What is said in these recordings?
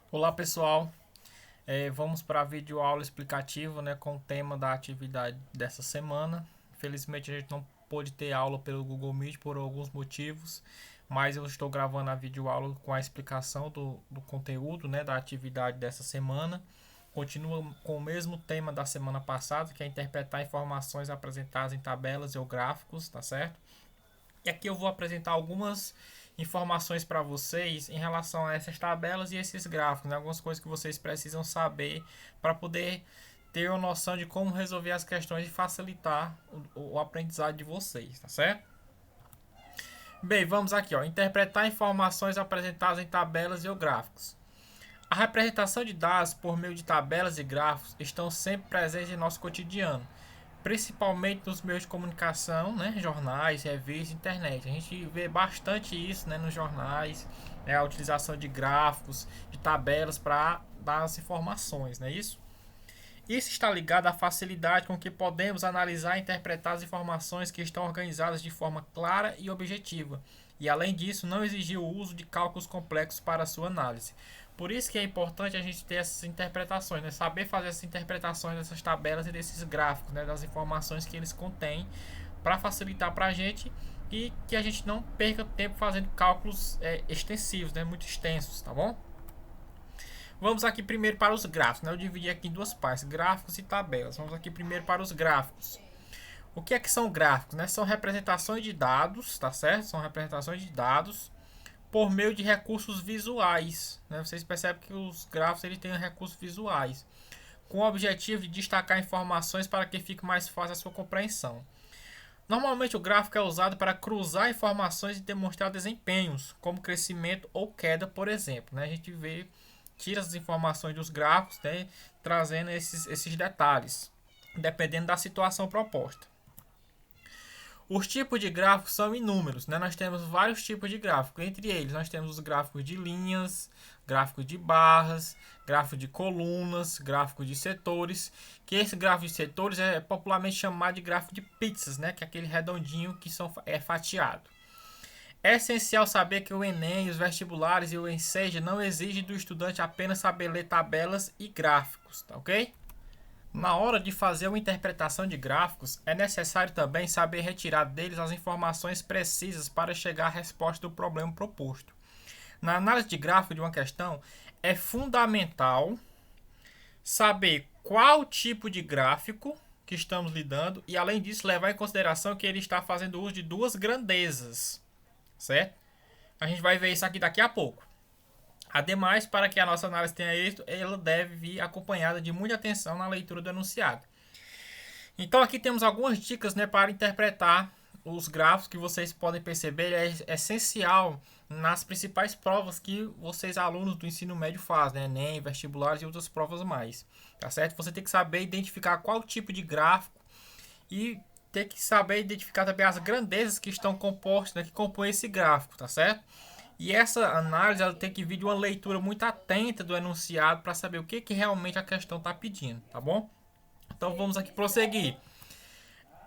Olá pessoal, vamos para a videoaula explicativa, né, com o tema da atividade dessa semana. Infelizmente a gente não pôde ter aula pelo Google Meet por alguns motivos, mas eu estou gravando a videoaula com a explicação do conteúdo, né, da atividade dessa semana. Continua com o mesmo tema da semana passada, que é interpretar informações apresentadas em tabelas ou gráficos, tá certo? E aqui eu vou apresentar algumas informações para vocês em relação a essas tabelas e esses gráficos, né? Algumas coisas que vocês precisam saber para poder ter uma noção de como resolver as questões e facilitar o aprendizado de vocês, tá certo? Bem, vamos aqui, ó, interpretar informações apresentadas em tabelas e ou gráficos. A representação de dados por meio de tabelas e gráficos estão sempre presentes em nosso cotidiano, principalmente nos meios de comunicação, né, jornais, revistas, internet. A gente vê bastante isso, né, nos jornais, né, a utilização de gráficos, de tabelas para dar as informações, não é isso? Isso está ligado à facilidade com que podemos analisar e interpretar as informações que estão organizadas de forma clara e objetiva, e além disso, não exigir o uso de cálculos complexos para sua análise. Por isso que é importante a gente ter essas interpretações, né? Saber fazer essas interpretações dessas tabelas e desses gráficos, né? Das informações que eles contêm, para facilitar para a gente e que a gente não perca tempo fazendo cálculos extensivos, né? Muito extensos, tá bom? Vamos aqui primeiro para os gráficos, né? Eu dividi aqui em duas partes, gráficos e tabelas. Vamos aqui primeiro para os gráficos. O que é que são gráficos, né? São representações de dados, tá certo? São representações de dados por meio de recursos visuais, né? Vocês percebem que os gráficos eles têm recursos visuais, com o objetivo de destacar informações para que fique mais fácil a sua compreensão. Normalmente o gráfico é usado para cruzar informações e demonstrar desempenhos, como crescimento ou queda, por exemplo, né? A gente tira as informações dos gráficos, né? Trazendo esses detalhes, dependendo da situação proposta. Os tipos de gráficos são inúmeros, né? Nós temos vários tipos de gráficos. Entre eles, nós temos os gráficos de linhas, gráficos de barras, gráficos de colunas, gráficos de setores. Que esse gráfico de setores é popularmente chamado de gráfico de pizzas, né? Que é aquele redondinho que é fatiado. É essencial saber que o Enem, os vestibulares e o Enseja não exigem do estudante apenas saber ler tabelas e gráficos, tá ok? Na hora de fazer uma interpretação de gráficos, é necessário também saber retirar deles as informações precisas para chegar à resposta do problema proposto. Na análise de gráfico de uma questão, é fundamental saber qual tipo de gráfico que estamos lidando e, além disso, levar em consideração que ele está fazendo uso de duas grandezas, certo? A gente vai ver isso aqui daqui a pouco. Ademais, para que a nossa análise tenha êxito, ela deve vir acompanhada de muita atenção na leitura do enunciado. Então aqui temos algumas dicas, né, para interpretar os gráficos que vocês podem perceber. É essencial nas principais provas que vocês alunos do ensino médio fazem, né, Enem, vestibulares e outras provas mais, tá certo? Você tem que saber identificar qual tipo de gráfico e ter que saber identificar também as grandezas que estão compostas, né, que compõem esse gráfico, tá certo? E essa análise ela tem que vir de uma leitura muito atenta do enunciado para saber o que realmente a questão está pedindo, tá bom? Então vamos aqui prosseguir.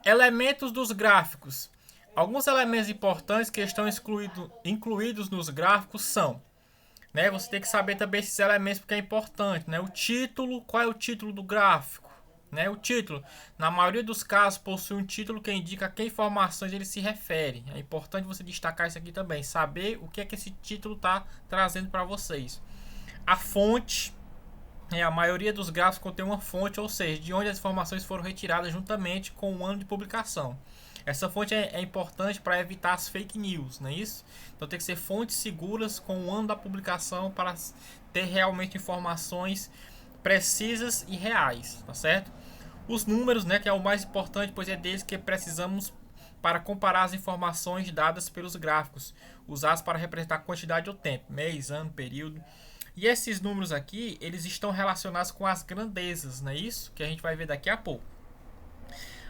Elementos dos gráficos. Alguns elementos importantes que estão incluídos nos gráficos são, né? Você tem que saber também esses elementos porque é importante, né? O título, qual é o título do gráfico? Né? O título, na maioria dos casos, possui um título que indica a que informações ele se refere. É importante você destacar isso aqui também, saber o que é que esse título está trazendo para vocês. A fonte, a maioria dos gráficos contém uma fonte, ou seja, de onde as informações foram retiradas juntamente com o ano de publicação. Essa fonte é importante para evitar as fake news, não é isso? Então tem que ser fontes seguras com o ano da publicação para ter realmente informações precisas e reais, tá certo? Os números, né, que é o mais importante, pois é deles que precisamos para comparar as informações dadas pelos gráficos, usados para representar a quantidade ou tempo, mês, ano, período. E esses números aqui, eles estão relacionados com as grandezas, não é isso? Que a gente vai ver daqui a pouco.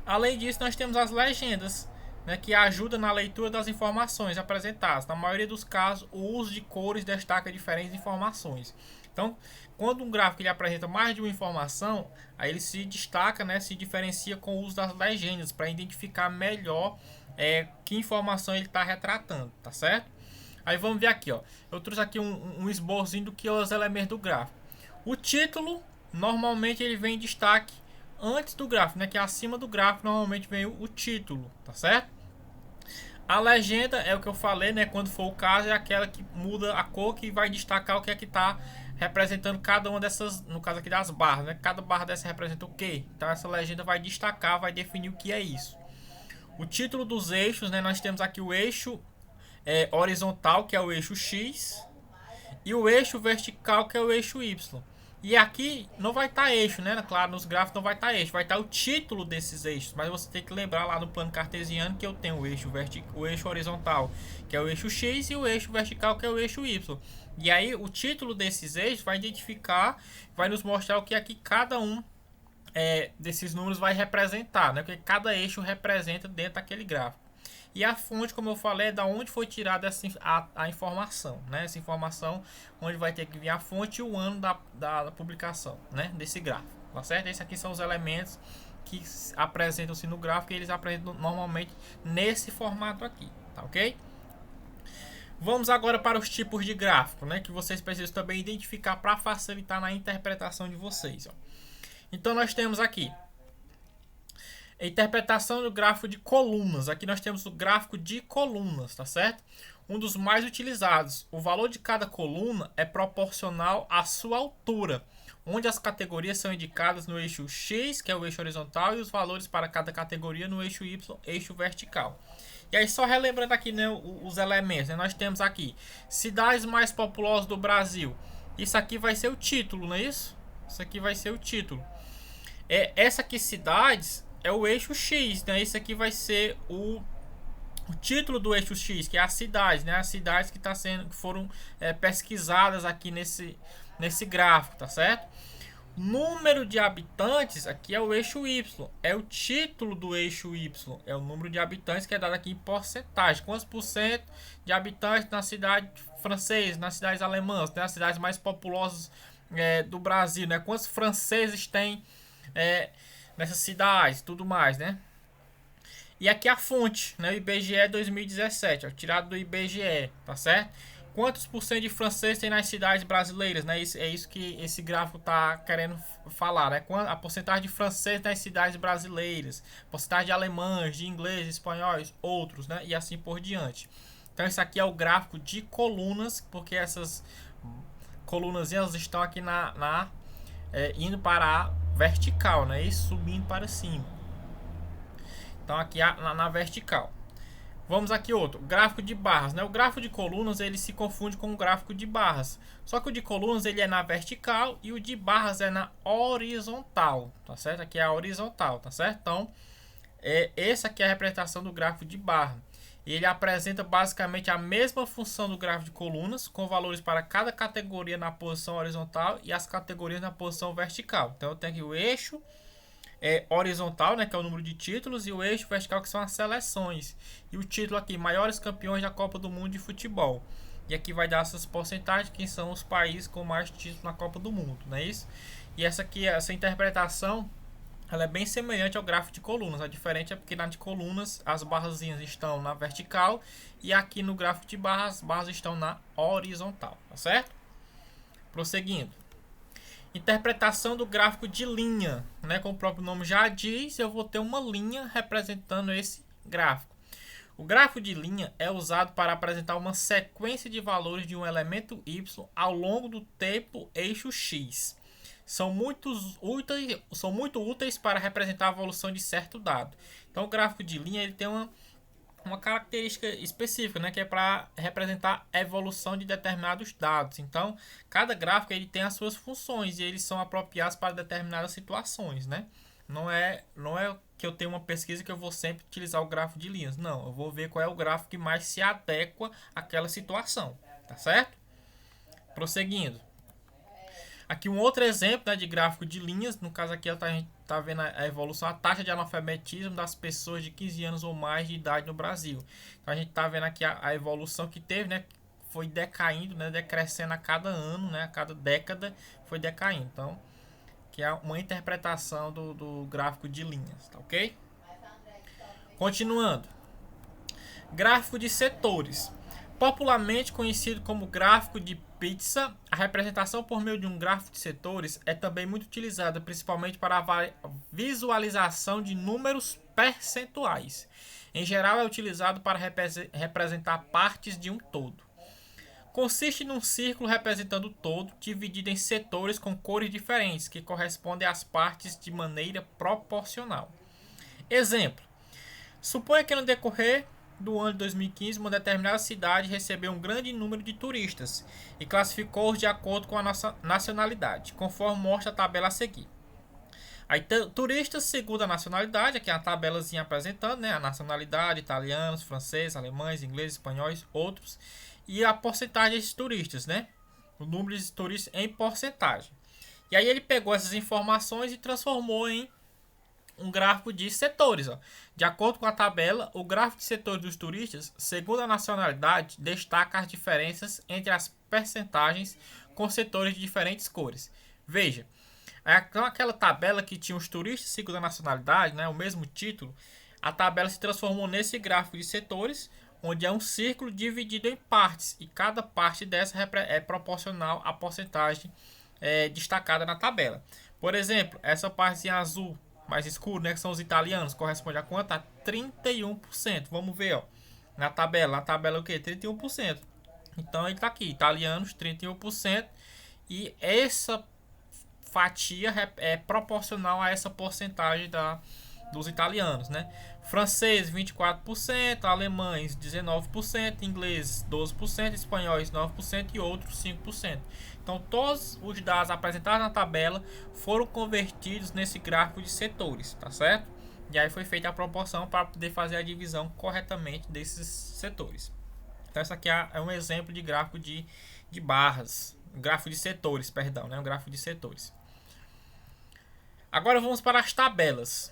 Além disso, nós temos as legendas, né, que ajudam na leitura das informações apresentadas. Na maioria dos casos, o uso de cores destaca diferentes informações. Então, quando um gráfico ele apresenta mais de uma informação, aí ele se destaca, né, se diferencia com o uso das legendas para identificar melhor que informação ele está retratando, tá certo? Aí vamos ver aqui, ó. Eu trouxe aqui um esboçozinho do que é os elementos do gráfico. O título, normalmente ele vem em destaque antes do gráfico, né? Que é acima do gráfico, normalmente vem o título, tá certo? A legenda é o que eu falei, né? Quando for o caso, é aquela que muda a cor, que vai destacar o que é que tá representando cada uma dessas, no caso aqui das barras, né? Cada barra dessa representa o quê? Então essa legenda vai destacar, vai definir o que é isso. O título dos eixos, né? Nós temos aqui o eixo horizontal, que é o eixo X, e o eixo vertical, que é o eixo Y. E aqui não vai estar eixo, né? Claro, nos gráficos não vai estar eixo, vai estar o título desses eixos. Mas você tem que lembrar lá no plano cartesiano que eu tenho o eixo horizontal, que é o eixo X, e o eixo vertical, que é o eixo Y. E aí o título desses eixos vai identificar, vai nos mostrar o que aqui cada um desses números vai representar, né? Porque cada eixo representa dentro daquele gráfico. E a fonte, como eu falei, é da onde foi tirada a informação, né? Essa informação, onde vai ter que vir a fonte e o ano da publicação, né? Desse gráfico, tá certo? Esses aqui são os elementos que apresentam-se no gráfico, e eles apresentam normalmente nesse formato aqui, tá ok? Vamos agora para os tipos de gráfico, né? Que vocês precisam também identificar para facilitar na interpretação de vocês, ó. Então nós temos aqui a interpretação do gráfico de colunas. Aqui nós temos o gráfico de colunas, tá certo? Um dos mais utilizados. O valor de cada coluna é proporcional à sua altura, onde as categorias são indicadas no eixo X, que é o eixo horizontal, e os valores para cada categoria no eixo Y, eixo vertical. E aí, só relembrando aqui, né, os elementos, né, nós temos aqui cidades mais populosas do Brasil. Isso aqui vai ser o título, não é isso? Isso aqui vai ser o título. Essa aqui, cidades, é o eixo X, né? Esse aqui vai ser o título do eixo X, que é as cidades, né? As cidades que foram pesquisadas aqui nesse gráfico, tá certo? Número de habitantes, aqui é o eixo Y, é o título do eixo Y, é o número de habitantes que é dado aqui em porcentagem. Quantos por cento de habitantes na cidade francesa, nas cidades alemãs, né? As cidades mais populosas do Brasil, né? Quantos franceses tem nessas cidades, tudo mais, né? E aqui a fonte, né? O IBGE 2017, ó, tirado do IBGE, tá certo? Quantos por cento de francês tem nas cidades brasileiras, né? É isso que esse gráfico tá querendo falar, né? A porcentagem de francês nas cidades brasileiras, porcentagem de alemães, de inglês, espanhóis, outros, né? E assim por diante. Então esse aqui é o gráfico de colunas, porque essas colunas estão aqui indo para a vertical, né? E subindo para cima. Então aqui na vertical. Vamos aqui outro, gráfico de barras, né? O gráfico de colunas ele se confunde com o gráfico de barras. Só que o de colunas ele é na vertical e o de barras é na horizontal, tá certo? Aqui é a horizontal, tá certo? Então, essa aqui é a representação do gráfico de barra. Ele apresenta basicamente a mesma função do gráfico de colunas, com valores para cada categoria na posição horizontal e as categorias na posição vertical. Então eu tenho aqui o eixo horizontal, né, que é o número de títulos, e o eixo vertical, que são as seleções. E o título aqui, maiores campeões da Copa do Mundo de futebol. E aqui vai dar essas porcentagens, quem são os países com mais títulos na Copa do Mundo, não é isso? E essa interpretação, ela é bem semelhante ao gráfico de colunas. A diferença é porque na de colunas as barrazinhas estão na vertical, e aqui no gráfico de barras, as barras estão na horizontal, tá certo? Prosseguindo. Interpretação do gráfico de linha, né? Como o próprio nome já diz, eu vou ter uma linha representando esse gráfico. O gráfico de linha é usado para apresentar uma sequência de valores de um elemento Y ao longo do tempo eixo X. São muito úteis para representar a evolução de certo dado. Então o gráfico de linha ele tem uma característica específica, né, que é para representar a evolução de determinados dados. Então, cada gráfico ele tem as suas funções e eles são apropriados para determinadas situações, né? Não é que eu tenho uma pesquisa que eu vou sempre utilizar o gráfico de linhas. Não, eu vou ver qual é o gráfico que mais se adequa àquela situação, tá certo? Prosseguindo. Aqui um outro exemplo, né, de gráfico de linhas. No caso aqui a gente está vendo a evolução, a taxa de analfabetismo das pessoas de 15 anos ou mais de idade no Brasil. Então a gente está vendo aqui a evolução que teve, né? Foi decaindo, né, decrescendo a cada ano, né? A cada década foi decaindo. Então, que é uma interpretação do gráfico de linhas, tá ok? Continuando. Gráfico de setores. Popularmente conhecido como gráfico de pizza, a representação por meio de um gráfico de setores é também muito utilizada, principalmente para a visualização de números percentuais. Em geral, é utilizado para representar partes de um todo. Consiste num círculo representando o todo, dividido em setores com cores diferentes, que correspondem às partes de maneira proporcional. Exemplo: suponha que no decorrer do ano de 2015, uma determinada cidade recebeu um grande número de turistas e classificou-os de acordo com a nossa nacionalidade, conforme mostra a tabela a seguir. Aí, turistas segundo a nacionalidade, aqui é a tabelazinha apresentando, né, a nacionalidade, italianos, franceses, alemães, ingleses, espanhóis, outros, e a porcentagem desses turistas, né, o número de turistas em porcentagem. E aí ele pegou essas informações e transformou em um gráfico de setores. Ó. De acordo com a tabela, o gráfico de setores dos turistas, segundo a nacionalidade, destaca as diferenças entre as percentagens com setores de diferentes cores. Veja, aquela tabela que tinha os turistas segundo a nacionalidade, né, o mesmo título, a tabela se transformou nesse gráfico de setores, onde é um círculo dividido em partes, e cada parte dessa é proporcional à porcentagem destacada na tabela. Por exemplo, essa parte em azul mais escuro, né, que são os italianos, corresponde a quanto? A 31%. Vamos ver, ó, na tabela o que? 31%. Então ele está aqui, italianos 31%, e essa fatia é proporcional a essa porcentagem dos italianos, né? Franceses 24%, alemães 19%, ingleses 12%, espanhóis 9% e outros 5%. Então todos os dados apresentados na tabela foram convertidos nesse gráfico de setores, tá certo? E aí foi feita a proporção para poder fazer a divisão corretamente desses setores. Então isso aqui é um exemplo de gráfico de barras, gráfico de setores, perdão, né? Um gráfico de setores. Agora vamos para as tabelas.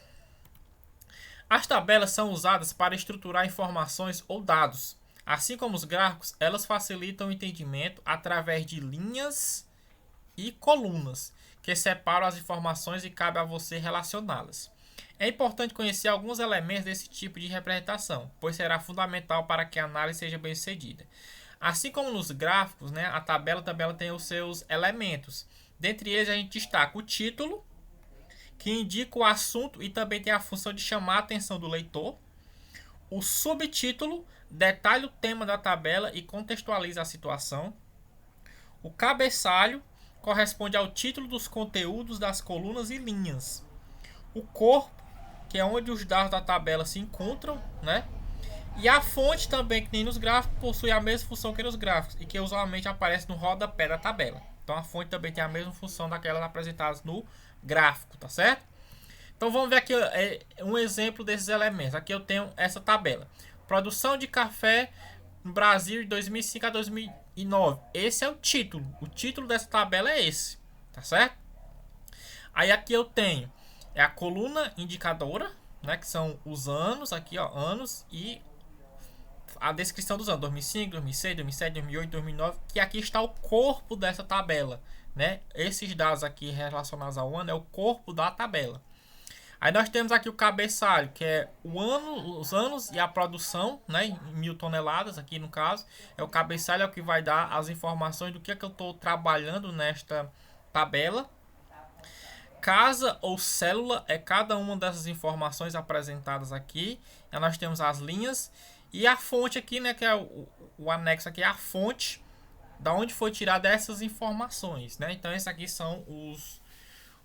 As tabelas são usadas para estruturar informações ou dados. Assim como os gráficos, elas facilitam o entendimento através de linhas e colunas, que separam as informações e cabe a você relacioná-las. É importante conhecer alguns elementos desse tipo de representação, pois será fundamental para que a análise seja bem sucedida. Assim como nos gráficos, né, a tabela também tem os seus elementos. Dentre eles a gente destaca o título, que indica o assunto e também tem a função de chamar a atenção do leitor. O subtítulo detalha o tema da tabela e contextualiza a situação. O cabeçalho corresponde ao título dos conteúdos das colunas e linhas. O corpo, que é onde os dados da tabela se encontram, né? E a fonte também, que nem nos gráficos, possui a mesma função que nos gráficos e que usualmente aparece no rodapé da tabela. Então a fonte também tem a mesma função daquelas apresentadas no gráfico, tá certo? Então vamos ver aqui um exemplo desses elementos. Aqui eu tenho essa tabela. Produção de café no Brasil de 2005 a 2009. Esse é o título. O título dessa tabela é esse, tá certo? Aí aqui eu tenho a coluna indicadora, né, que são os anos, aqui ó, anos, e a descrição dos anos, 2005, 2006, 2007, 2008, 2009, que aqui está o corpo dessa tabela, né? Esses dados aqui relacionados ao ano é o corpo da tabela. Aí nós temos aqui o cabeçalho, que é o ano, os anos e a produção, né, em 1000 toneladas aqui no caso. É o cabeçalho, é o que vai dar as informações do que eu estou trabalhando nesta tabela. Casa ou célula é cada uma dessas informações apresentadas aqui. Aí nós temos as linhas e a fonte aqui, né, que é o anexo aqui, é a fonte da onde foi tirada essas informações, né? Então esses aqui são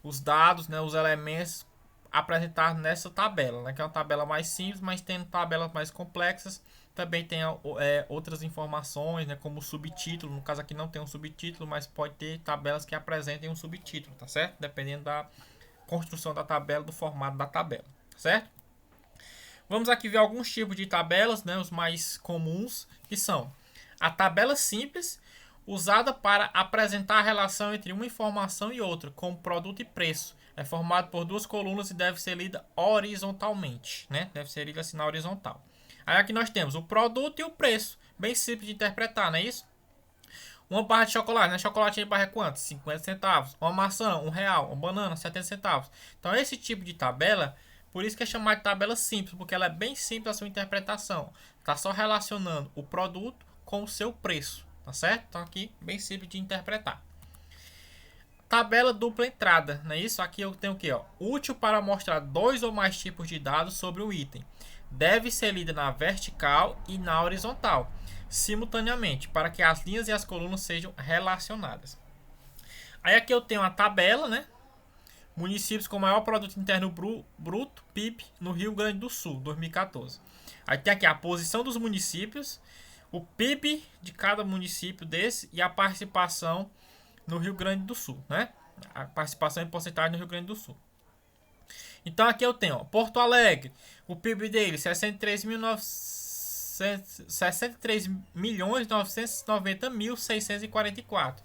os dados, né, os elementos apresentados nessa tabela, né, que é uma tabela mais simples, mas tem tabelas mais complexas. Também tem outras informações, né, como o subtítulo. No caso aqui não tem um subtítulo, mas pode ter tabelas que apresentem um subtítulo, tá certo? Dependendo da construção da tabela, do formato da tabela, tá certo? Vamos aqui ver alguns tipos de tabelas, né, os mais comuns, que são a tabela simples, usada para apresentar a relação entre uma informação e outra, como produto e preço. É formado por duas colunas e deve ser lida horizontalmente, né? Deve ser lida assim na horizontal. Aí aqui nós temos o produto e o preço. Bem simples de interpretar, não é isso? Uma barra de chocolate, né? Chocolate de barra é quanto? 50 centavos. Uma maçã, R$1. Uma banana, 70 centavos. Então esse tipo de tabela, por isso que é chamada de tabela simples, porque ela é bem simples a sua interpretação. Está só relacionando o produto com o seu preço, tá certo? Então aqui bem simples de interpretar. Tabela dupla entrada, não é isso? Aqui eu tenho o que, ó? Útil para mostrar 2 ou mais tipos de dados sobre o item. Deve ser lida na vertical e na horizontal, simultaneamente, para que as linhas e as colunas sejam relacionadas. Aí aqui eu tenho a tabela, né? Municípios com maior produto interno bruto, PIB, no Rio Grande do Sul, 2014. Aí tem aqui a posição dos municípios, o PIB de cada município desse e a participação no Rio Grande do Sul, né? A participação em porcentagem no Rio Grande do Sul. Então aqui eu tenho, ó, Porto Alegre, o PIB dele 63.990.644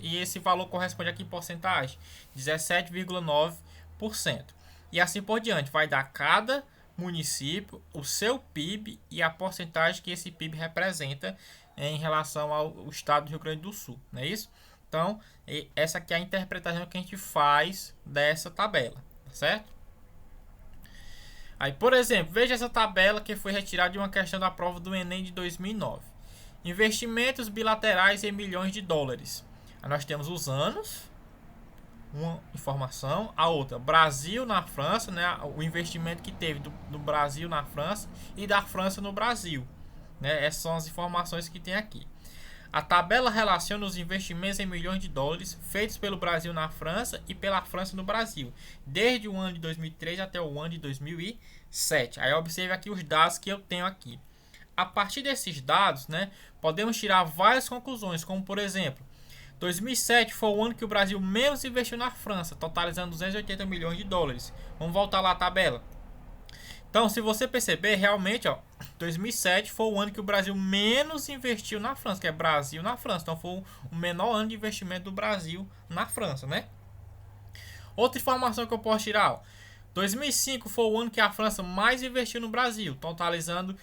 e esse valor corresponde aqui em porcentagem 17,9%. E assim por diante, vai dar cada município o seu PIB e a porcentagem que esse PIB representa em relação ao estado do Rio Grande do Sul, não é isso? Então, essa aqui é a interpretação que a gente faz dessa tabela, tá certo? Aí, por exemplo, veja essa tabela que foi retirada de uma questão da prova do Enem de 2009. Investimentos bilaterais em milhões de dólares. Aí nós temos os anos, uma informação, a outra, Brasil na França, né? O investimento que teve do Brasil na França e da França no Brasil, né? Essas são as informações que tem aqui. A tabela relaciona os investimentos em milhões de dólares feitos pelo Brasil na França e pela França no Brasil, desde o ano de 2003 até o ano de 2007. Aí observe aqui os dados que eu tenho aqui. A partir desses dados, né, podemos tirar várias conclusões, como por exemplo, 2007 foi o ano que o Brasil menos investiu na França, totalizando 280 milhões de dólares. Vamos voltar lá à tabela. Então, se você perceber, realmente, ó, 2007 foi o ano que o Brasil menos investiu na França, que é Brasil na França. Então, foi o menor ano de investimento do Brasil na França, né? Outra informação que eu posso tirar, ó, 2005 foi o ano que a França mais investiu no Brasil, totalizando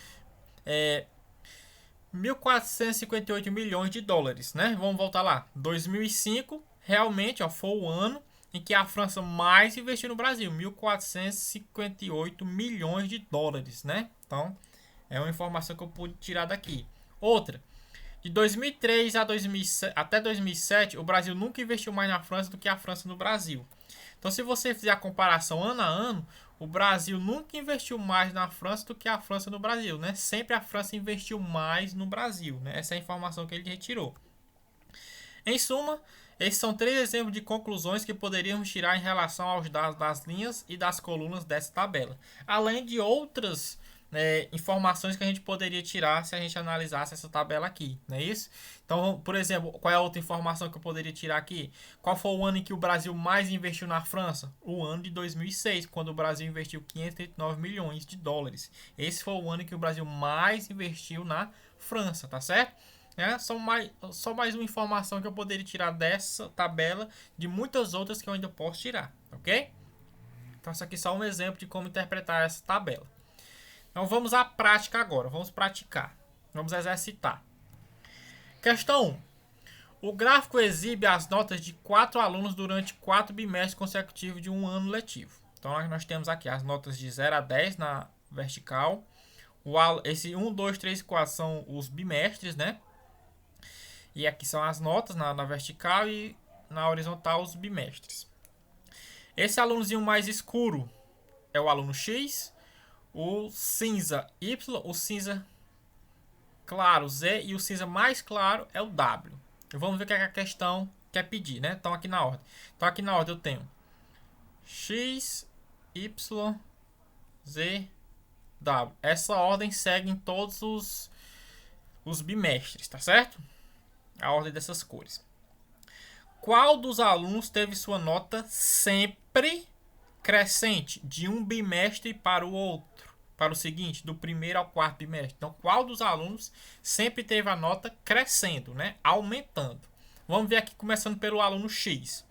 1.458 milhões de dólares, né? Vamos voltar lá. 2005, realmente, ó, foi o ano em que a França mais investiu no Brasil, 1.458 milhões de dólares, né? Então, é uma informação que eu pude tirar daqui. Outra, de 2003 até 2007, o Brasil nunca investiu mais na França do que a França no Brasil. Então, se você fizer a comparação ano a ano, o Brasil nunca investiu mais na França do que a França no Brasil, né? Sempre a França investiu mais no Brasil, né? Essa é a informação que ele retirou. Em suma, esses são 3 exemplos de conclusões que poderíamos tirar em relação aos dados das linhas e das colunas dessa tabela. Além de outras informações que a gente poderia tirar se a gente analisasse essa tabela aqui, não é isso? Então, por exemplo, qual é a outra informação que eu poderia tirar aqui? Qual foi o ano em que o Brasil mais investiu na França? O ano de 2006, quando o Brasil investiu 539 milhões de dólares. Esse foi o ano em que o Brasil mais investiu na França, tá certo? Só mais uma informação que eu poderia tirar dessa tabela, de muitas outras que eu ainda posso tirar, ok? Então, isso aqui é só um exemplo de como interpretar essa tabela. Então, vamos à prática agora, vamos praticar, vamos exercitar. Questão 1. O gráfico exibe as notas de 4 alunos durante 4 bimestres consecutivos de um ano letivo. Então, nós temos aqui as notas de 0 a 10 na vertical. Esse 1, 2, 3 e 4 são os bimestres, né? E aqui são as notas na vertical e na horizontal os bimestres. Esse alunozinho mais escuro é o aluno X, o cinza Y, o cinza claro Z e o cinza mais claro é o W. Vamos ver o que a questão quer pedir, né? Então aqui na ordem. Então aqui na ordem eu tenho X, Y, Z, W. Essa ordem segue em todos os bimestres, tá certo? A ordem dessas cores. Qual dos alunos teve sua nota sempre crescente de um bimestre para o outro? Para o seguinte, do primeiro ao quarto bimestre. Então, qual dos alunos sempre teve a nota crescendo, né? Aumentando. Vamos ver aqui, começando pelo aluno X.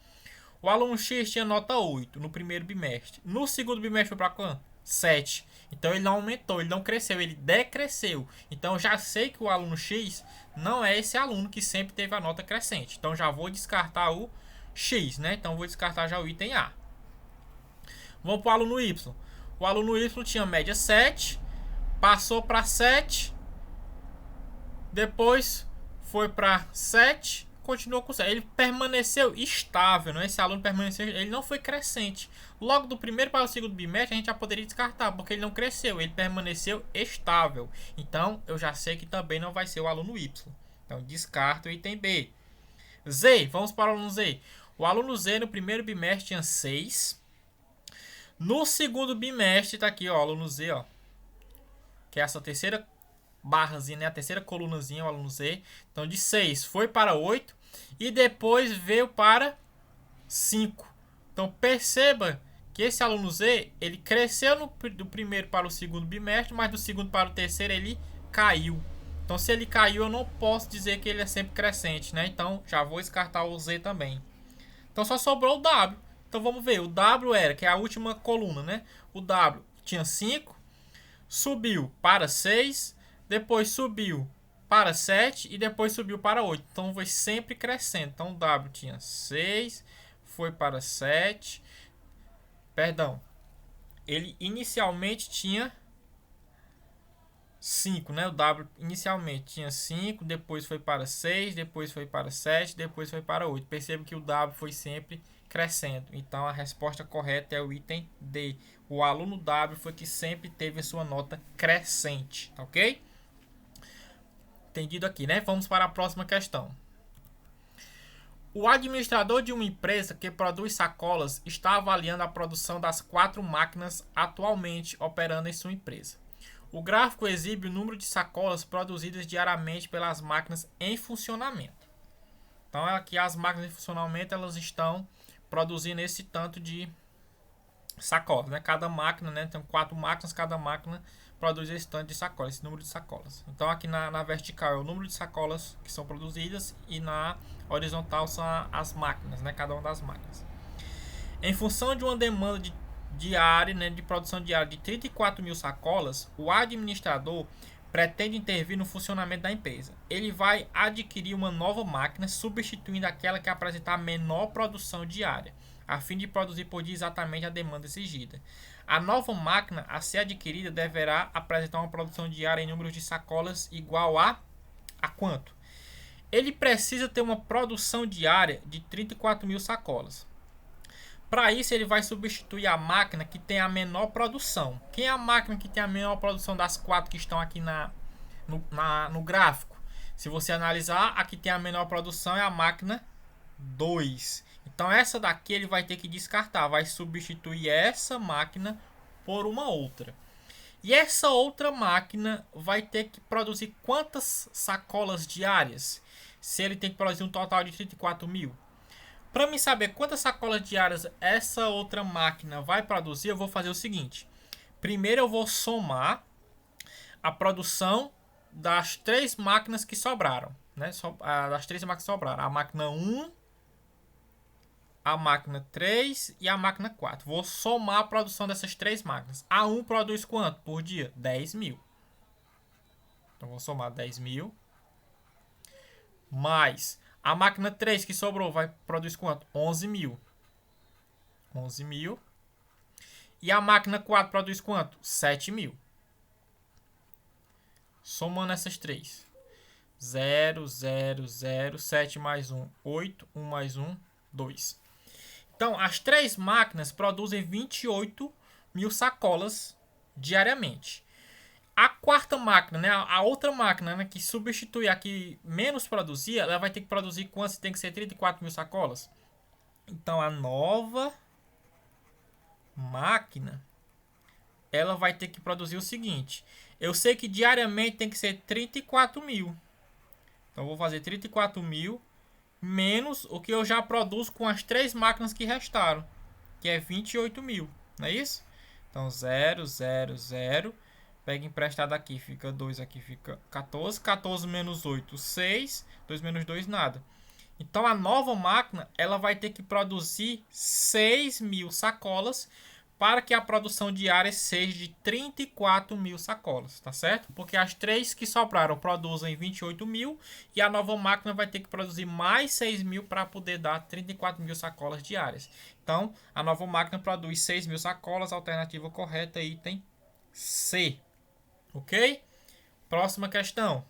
O aluno X tinha nota 8 no primeiro bimestre. No segundo bimestre foi para quanto? 7. Então, ele não aumentou, ele não cresceu, ele decresceu. Então, já sei que o aluno X não é esse aluno que sempre teve a nota crescente. Então, já vou descartar o X, né? Então, vou descartar já o item A. Vamos para o aluno Y. O aluno Y tinha média 7, passou para 7 depois foi para 7, continuou com 7. Ele permaneceu estável, né? Esse aluno permaneceu, ele não foi crescente. Logo do primeiro para o segundo bimestre a gente já poderia descartar, porque ele não cresceu, ele permaneceu estável. Então eu já sei que também não vai ser o aluno Y. Então descarto o item B. Z, vamos para o aluno Z. O aluno Z no primeiro bimestre tinha 6. No segundo bimestre, tá aqui, ó, o aluno Z, ó, que é essa terceira barrazinha, né, a terceira colunazinha, o aluno Z. Então de 6 foi para 8 e depois veio para 5. Então perceba que esse aluno Z, ele cresceu do primeiro para o segundo bimestre, mas do segundo para o terceiro ele caiu. Então se ele caiu, eu não posso dizer que ele é sempre crescente, né? Então já vou descartar o Z também. Então só sobrou o W. Então vamos ver, o W era, que é a última coluna, né? O W tinha 5, subiu para 6, depois subiu para 7 e depois subiu para 8. Então foi sempre crescendo. Então o W tinha 6, foi para 7. Perdão. Ele inicialmente tinha 5, né? O W inicialmente tinha 5, depois foi para 6, depois foi para 7, depois foi para 8. Perceba que o W foi sempre crescendo. Então a resposta correta é o item D. O aluno W foi que sempre teve a sua nota crescente, ok? Entendido aqui, né? Vamos para a próxima questão. O administrador de uma empresa que produz sacolas está avaliando a produção das 4 máquinas atualmente operando em sua empresa. O gráfico exibe o número de sacolas produzidas diariamente pelas máquinas em funcionamento. Então aqui as máquinas em funcionamento, elas estão produzindo esse tanto de sacolas, né? Cada máquina, né? Tem 4 máquinas, cada máquina produz esse tanto de sacolas, esse número de sacolas. Então aqui na vertical é o número de sacolas que são produzidas e na horizontal são as máquinas, né? Cada uma das máquinas. Em função de uma demanda diária, né, de produção diária de 34 mil sacolas, o administrador pretende intervir no funcionamento da empresa. Ele vai adquirir uma nova máquina, substituindo aquela que apresentar menor produção diária, a fim de produzir por dia exatamente a demanda exigida. A nova máquina a ser adquirida deverá apresentar uma produção diária em números de sacolas igual a quanto? Ele precisa ter uma produção diária de 34 mil sacolas. Para isso, ele vai substituir a máquina que tem a menor produção. Quem é a máquina que tem a menor produção das 4 que estão aqui no gráfico? Se você analisar, a que tem a menor produção é a máquina 2. Então, essa daqui ele vai ter que descartar. Vai substituir essa máquina por uma outra. E essa outra máquina vai ter que produzir quantas sacolas diárias? Se ele tem que produzir um total de 34 mil. Para me saber quantas sacolas diárias essa outra máquina vai produzir, eu vou fazer o seguinte. Primeiro eu vou somar a produção das 3 máquinas que sobraram, né? Das 3 máquinas que sobraram. A máquina 1, a máquina 3 e a máquina 4. Vou somar a produção dessas 3 máquinas. A 1 produz quanto por dia? 10 mil. Então vou somar 10 mil. Mais a máquina 3 que sobrou vai produzir quanto? 11 mil. 11 mil. E a máquina 4 produz quanto? 7 mil. Somando essas 3. 0, 0, 0, 7 mais 1, 8, 1 mais 1, 2. Então, as 3 máquinas produzem 28 mil sacolas diariamente. A quarta máquina, né, a outra máquina, né, que substitui a que menos produzia, ela vai ter que produzir quantas? Tem que ser 34 mil sacolas. Então, a nova máquina, ela vai ter que produzir o seguinte. Eu sei que diariamente tem que ser 34 mil. Então, eu vou fazer 34 mil menos o que eu já produzo com as 3 máquinas que restaram, que é 28 mil. Não é isso? Então, 0, 0, 0... Pega emprestado aqui, fica 2, aqui fica 14. 14 menos 8, 6. 2 menos 2, nada. Então, a nova máquina, ela vai ter que produzir 6 mil sacolas para que a produção diária seja de 34 mil sacolas, tá certo? Porque as 3 que sobraram produzem 28 mil e a nova máquina vai ter que produzir mais 6 mil para poder dar 34 mil sacolas diárias. Então, a nova máquina produz 6 mil sacolas, alternativa correta, item C. Ok? Próxima questão.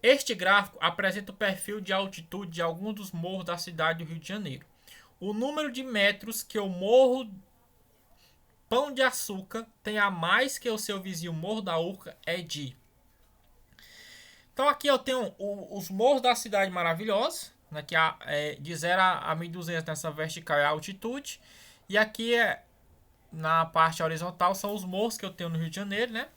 Este gráfico apresenta o perfil de altitude de alguns dos morros da cidade do Rio de Janeiro. O número de metros que o Morro Pão de Açúcar tem a mais que o seu vizinho Morro da Urca é de... Então aqui eu tenho os morros da cidade maravilhosa, né, que de 0 a 1.200 nessa vertical é a altitude. E aqui na parte horizontal são os morros que eu tenho no Rio de Janeiro, né?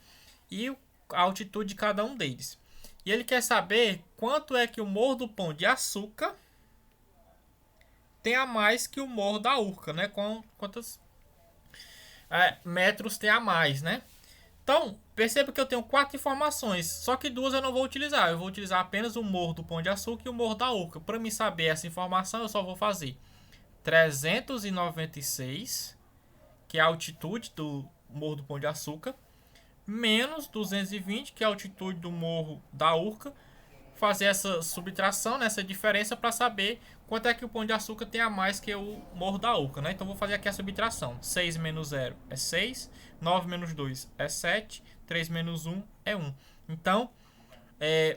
E a altitude de cada um deles. E ele quer saber quanto é que o Morro do Pão de Açúcar tem a mais que o Morro da Urca, né? Quantos metros tem a mais, né? Então, perceba que eu tenho 4 informações, só que 2 eu não vou utilizar. Eu vou utilizar apenas o Morro do Pão de Açúcar e o Morro da Urca. Para me saber essa informação, eu só vou fazer 396, que é a altitude do Morro do Pão de Açúcar, menos 220, que é a altitude do Morro da Urca, fazer essa subtração, né, essa diferença, para saber quanto é que o Pão de Açúcar tem a mais que o Morro da Urca, né? Então vou fazer aqui a subtração. 6 menos 0 é 6, 9 menos 2 é 7, 3 menos 1 é 1. Então,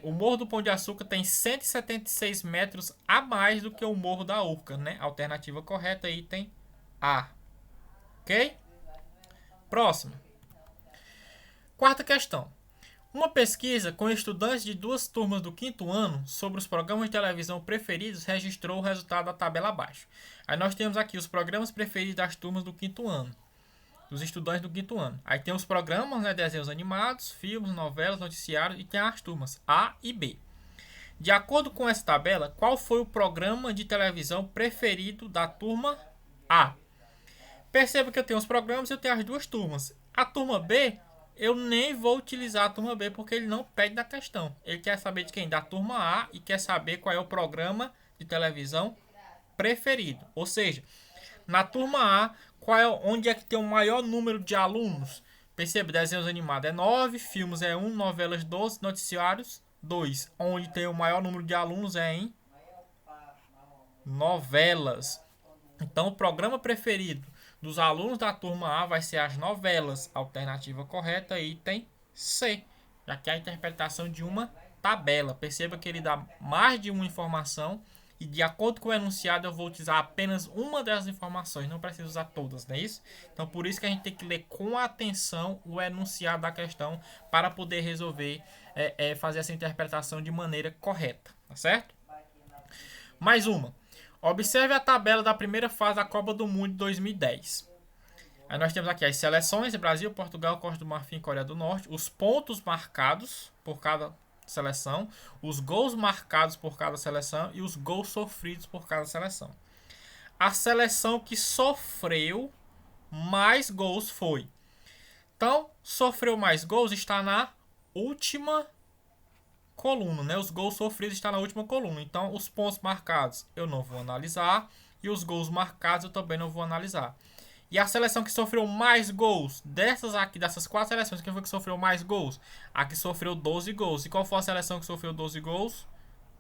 o Morro do Pão de Açúcar tem 176 metros a mais do que o Morro da Urca, né? Alternativa correta, item A. Ok? Próxima. Quarta questão. Uma pesquisa com estudantes de 2 turmas do 5º ano sobre os programas de televisão preferidos registrou o resultado da tabela abaixo. Aí nós temos aqui os programas preferidos das turmas do 5º ano, dos estudantes do 5º ano. Aí tem os programas, né, desenhos animados, filmes, novelas, noticiários, e tem as turmas A e B. De acordo com essa tabela, qual foi o programa de televisão preferido da turma A? Perceba que eu tenho os programas e eu tenho as 2 turmas. A turma B, eu nem vou utilizar a turma B porque ele não pede na questão. Ele quer saber de quem? Da turma A, e quer saber qual é o programa de televisão preferido. Ou seja, na turma A, onde é que tem o maior número de alunos? Perceba, desenhos animados é 9, filmes é 1, novelas 12, noticiários 2. Onde tem o maior número de alunos é em novelas. Então, o programa preferido dos alunos da turma A vai ser as novelas. Alternativa correta, item C. Já que é a interpretação de uma tabela. Perceba que ele dá mais de uma informação e, de acordo com o enunciado, eu vou utilizar apenas uma dessas informações. Não preciso usar todas, não é isso? Então, por isso que a gente tem que ler com atenção o enunciado da questão para poder resolver, fazer essa interpretação de maneira correta. Tá certo? Mais uma. Observe a tabela da primeira fase da Copa do Mundo de 2010. Aí nós temos aqui as seleções: Brasil, Portugal, Costa do Marfim e Coreia do Norte. Os pontos marcados por cada seleção. Os gols marcados por cada seleção. E os gols sofridos por cada seleção. A seleção que sofreu mais gols foi. Então, sofreu mais gols está na última coluna, né? Os gols sofridos estão na última coluna. Então, os pontos marcados eu não vou analisar, e os gols marcados eu também não vou analisar. E a seleção que sofreu mais gols dessas 4 seleções, quem foi que sofreu mais gols? A que sofreu 12 gols. E qual foi a seleção que sofreu 12 gols?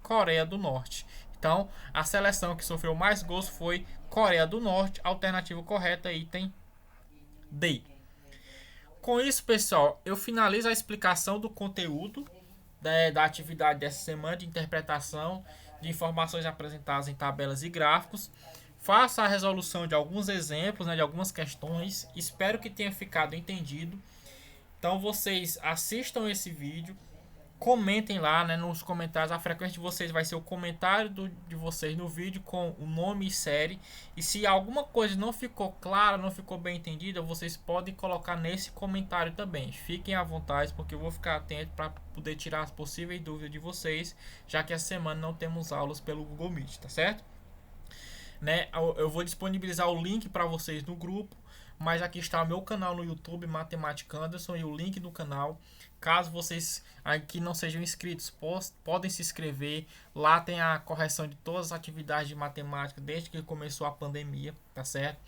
Coreia do Norte. Então, a seleção que sofreu mais gols foi Coreia do Norte. Alternativa correta, item D. Com isso, pessoal, eu finalizo a explicação do conteúdo da atividade dessa semana de interpretação de informações apresentadas em tabelas e gráficos. Faça a resolução de alguns exemplos, né, de algumas questões. Espero que tenha ficado entendido. Então vocês assistam esse vídeo, comentem lá, né, nos comentários. A frequência de vocês vai ser o comentário de vocês no vídeo com o nome e série. E se alguma coisa não ficou clara, não ficou bem entendida, vocês podem colocar nesse comentário também. Fiquem à vontade, porque eu vou ficar atento para poder tirar as possíveis dúvidas de vocês, já que essa semana não temos aulas pelo Google Meet, tá certo? Né, eu vou disponibilizar o link para vocês no grupo, mas aqui está o meu canal no YouTube, Matemática Anderson, e o link do canal. Caso vocês aqui não sejam inscritos, podem se inscrever. Lá tem a correção de todas as atividades de matemática desde que começou a pandemia, tá certo?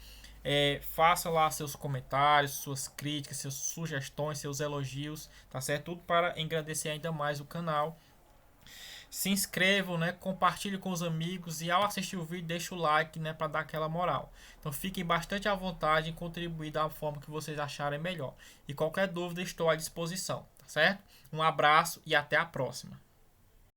Faça lá seus comentários, suas críticas, suas sugestões, seus elogios, tá certo? Tudo para engrandecer ainda mais o canal. Se inscrevam, né? Compartilhe com os amigos, e ao assistir o vídeo deixe o like, né, para dar aquela moral. Então fiquem bastante à vontade em contribuir da forma que vocês acharem melhor. E qualquer dúvida estou à disposição, tá certo? Um abraço e até a próxima.